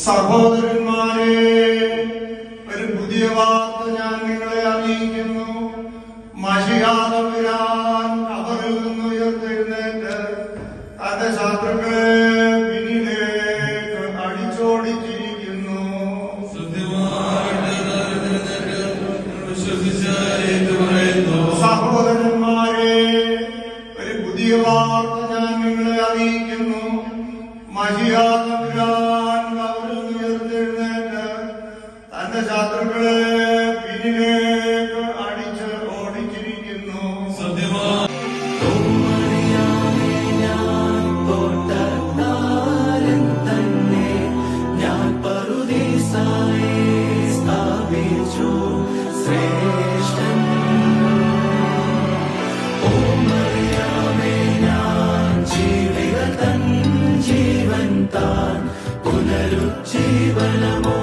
സഹോദരന്മാരെ, ഒരു പുതിയ വാർത്ത ഞാൻ നിങ്ങളെ അറിയിക്കുന്നു. മശിഹാ തമ്പുരാൻ ഖബറിൽ നിന്ന് ഉയർത്തെഴുന്നേറ്റ് തന്റെ ശത്രുക്കളെ പിന്നിലേക്ക് അടിച്ചോടിച്ചിരിക്കുന്നു. സഹോദരന്മാരെ, ഒരു പുതിയ വാർത്ത ഞാൻ നിങ്ങളെ അറിയിക്കുന്നു. മശിഹാ തമ്പുരാൻ ഖബറിൽ നിന്ന് ഉയർത്തെഴുന്നേറ്റ് തന്റെ ശത്രുക്കളെ പിന്നിലേക്ക് അടിച്ച് ഓടിച്ചിരിക്കുന്നു. പുനരുജ്ജീവനമോ